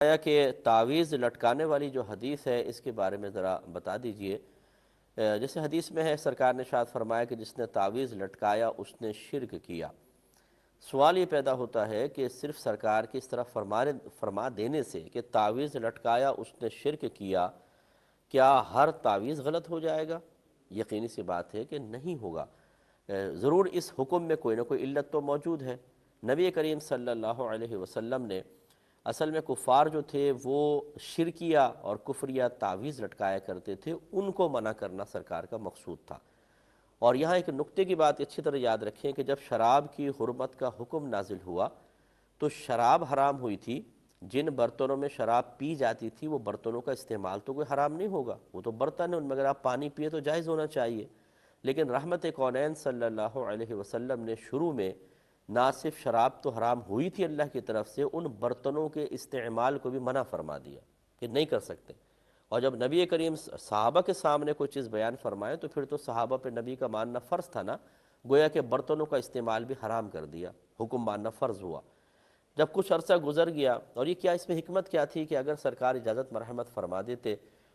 کہ تعویذ لٹکانے والی جو حدیث ہے اس کے بارے میں ذرا بتا دیجئے۔ جیسے حدیث میں ہے، سرکار نے ارشاد فرمایا کہ جس نے تعویذ لٹکایا اس نے شرک کیا۔ سوال یہ پیدا ہوتا ہے کہ صرف سرکار کی اس طرح فرما دینے سے کہ تعویذ لٹکایا اس نے شرک کیا، کیا ہر تعویذ غلط ہو جائے گا؟ یقینی سی بات ہے کہ نہیں ہوگا۔ ضرور اس حکم میں کوئی نہ کوئی علت تو موجود ہے۔ نبی کریم صلی اللہ علیہ وسلم نے اصل میں کفار جو تھے وہ شرکیہ اور کفریہ تعویذ لٹکایا کرتے تھے، ان کو منع کرنا سرکار کا مقصود تھا۔ اور یہاں ایک نکتے کی بات اچھی طرح یاد رکھیں کہ جب شراب کی حرمت کا حکم نازل ہوا تو شراب حرام ہوئی تھی۔ جن برتنوں میں شراب پی جاتی تھی وہ برتنوں کا استعمال تو کوئی حرام نہیں ہوگا، وہ تو برتن ہے، ان میں اگر آپ پانی پیے تو جائز ہونا چاہیے۔ لیکن رحمت کونین صلی اللہ علیہ وسلم نے شروع میں نہ صرف شراب تو حرام ہوئی تھی اللہ کی طرف سے، ان برتنوں کے استعمال کو بھی منع فرما دیا کہ نہیں کر سکتے۔ اور جب نبی کریم صحابہ کے سامنے کوئی چیز بیان فرمائے تو پھر تو صحابہ پہ نبی کا ماننا فرض تھا نا، گویا کہ برتنوں کا استعمال بھی حرام کر دیا، حکم ماننا فرض ہوا۔ جب کچھ عرصہ گزر گیا، اور یہ کیا اس میں حکمت کیا تھی کہ اگر سرکار اجازت مرحمت فرما دیتے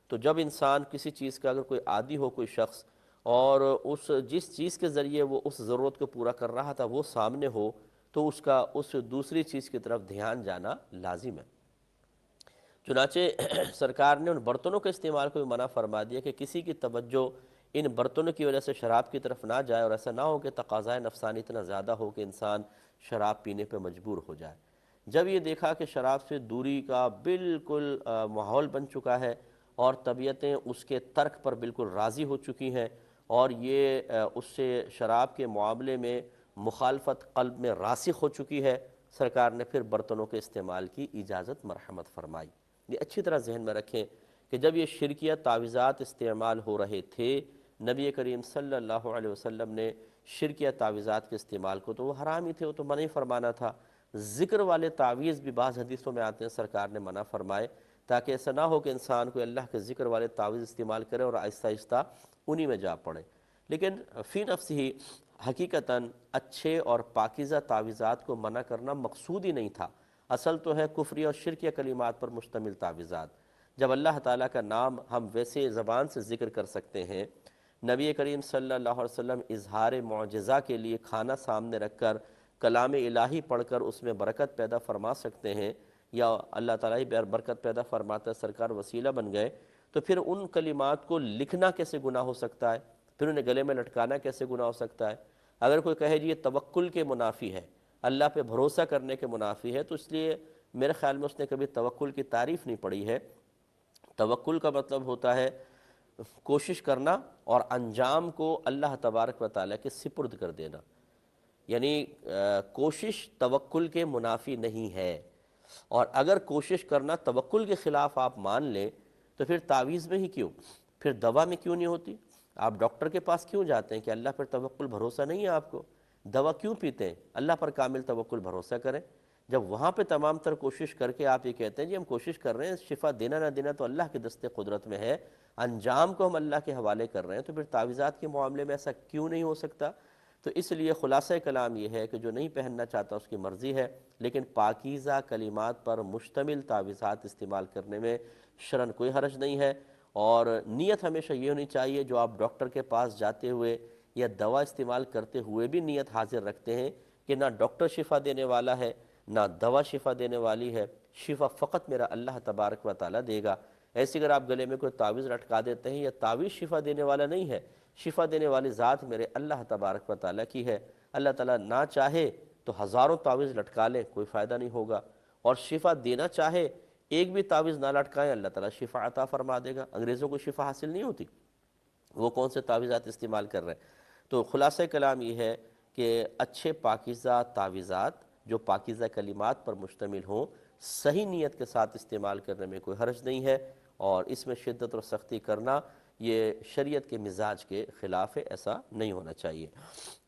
تو جب انسان کسی چیز کا اگر کوئی عادی ہو کوئی شخص، اور جس چیز کے ذریعے وہ اس ضرورت کو پورا کر رہا تھا وہ سامنے ہو، تو اس کا اس دوسری چیز کی طرف دھیان جانا لازم ہے۔ چنانچہ سرکار نے ان برتنوں کے استعمال کو بھی منع فرما دیا کہ کسی کی توجہ ان برتنوں کی وجہ سے شراب کی طرف نہ جائے، اور ایسا نہ ہو کہ تقاضائے نفسانی اتنا زیادہ ہو کہ انسان شراب پینے پہ مجبور ہو جائے۔ جب یہ دیکھا کہ شراب سے دوری کا بالکل ماحول بن چکا ہے اور طبیعتیں اس کے ترک پر بالکل راضی ہو چکی ہیں، اور یہ اس سے شراب کے معاملے میں مخالفت قلب میں راسخ ہو چکی ہے، سرکار نے پھر برتنوں کے استعمال کی اجازت مرحمت فرمائی۔ یہ اچھی طرح ذہن میں رکھیں کہ جب یہ شرکیہ تعویذات استعمال ہو رہے تھے، نبی کریم صلی اللہ علیہ وسلم نے شرکیہ تعویذات کے استعمال کو تو وہ حرام ہی تھے، وہ تو منع ہی فرمانا تھا۔ ذکر والے تعویذ بھی بعض حدیثوں میں آتے ہیں سرکار نے منع فرمائے، تاکہ ایسا نہ ہو کہ انسان کوئی اللہ کے ذکر والے تعویذ استعمال کرے اور آہستہ آہستہ انہی میں جا پڑے۔ لیکن فی نفس ہی حقیقتاً اچھے اور پاکیزہ تعویذات کو منع کرنا مقصود ہی نہیں تھا۔ اصل تو ہے کفری اور شرکیہ کلمات پر مشتمل تعویذات۔ جب اللہ تعالیٰ کا نام ہم ویسے زبان سے ذکر کر سکتے ہیں، نبی کریم صلی اللہ علیہ وسلم اظہار معجزہ کے لیے کھانا سامنے رکھ کر کلام الہی پڑھ کر اس میں برکت پیدا فرما سکتے ہیں، یا اللہ تعالیٰ ہی برکت پیدا فرماتا ہے، سرکار وسیلہ بن گئے، تو پھر ان کلمات کو لکھنا کیسے گناہ ہو سکتا ہے؟ پھر انہیں گلے میں لٹکانا کیسے گناہ ہو سکتا ہے؟ اگر کوئی کہے جی یہ توکل کے منافی ہے، اللہ پہ بھروسہ کرنے کے منافی ہے، تو اس لیے میرے خیال میں اس نے کبھی توکل کی تعریف نہیں پڑھی ہے۔ توکل کا مطلب ہوتا ہے کوشش کرنا اور انجام کو اللہ تبارک و تعالیٰ کے سپرد کر دینا، یعنی کوشش توکل کے منافی نہیں ہے۔ اور اگر کوشش کرنا توکل کے خلاف آپ مان لیں تو پھر تعویذ میں ہی کیوں، پھر دوا میں کیوں نہیں ہوتی؟ آپ ڈاکٹر کے پاس کیوں جاتے ہیں کہ اللہ پر توکل بھروسہ نہیں ہے آپ کو؟ دوا کیوں پیتے ہیں؟ اللہ پر کامل توکل بھروسہ کریں۔ جب وہاں پہ تمام تر کوشش کر کے آپ یہ کہتے ہیں جی ہم کوشش کر رہے ہیں، شفا دینا نہ دینا تو اللہ کے دست قدرت میں ہے، انجام کو ہم اللہ کے حوالے کر رہے ہیں، تو پھر تعویذات کے معاملے میں ایسا کیوں نہیں ہو سکتا؟ تو اس لیے خلاصہ کلام یہ ہے کہ جو نہیں پہننا چاہتا اس کی مرضی ہے، لیکن پاکیزہ کلمات پر مشتمل تعویذات استعمال کرنے میں شرعاً کوئی حرج نہیں ہے۔ اور نیت ہمیشہ یہ ہونی چاہیے، جو آپ ڈاکٹر کے پاس جاتے ہوئے یا دوا استعمال کرتے ہوئے بھی نیت حاضر رکھتے ہیں کہ نہ ڈاکٹر شفا دینے والا ہے نہ دوا شفا دینے والی ہے، شفا فقط میرا اللہ تبارک و تعالیٰ دے گا۔ ایسے اگر آپ گلے میں کوئی تعویذ لٹکا دیتے ہیں، یا تعویذ شفا دینے والا نہیں ہے، شفا دینے والی ذات میرے اللہ تبارک و تعالیٰ کی ہے، اللہ تعالیٰ نہ چاہے تو ہزاروں تعویذ لٹکا لیں کوئی فائدہ نہیں ہوگا، اور شفا دینا چاہے ایک بھی تعویذ نہ لٹکائیں اللہ تعالیٰ شفا عطا فرما دے گا۔ انگریزوں کو شفا حاصل نہیں ہوتی، وہ کون سے تعویذات استعمال کر رہے ہیں؟ تو خلاصہ کلام یہ ہے کہ اچھے پاکیزہ تعویذات جو پاکیزہ کلمات پر مشتمل ہوں، صحیح نیت کے ساتھ استعمال کرنے میں کوئی حرج نہیں ہے، اور اس میں شدت اور سختی کرنا یہ شریعت کے مزاج کے خلاف ہے، ایسا نہیں ہونا چاہیے۔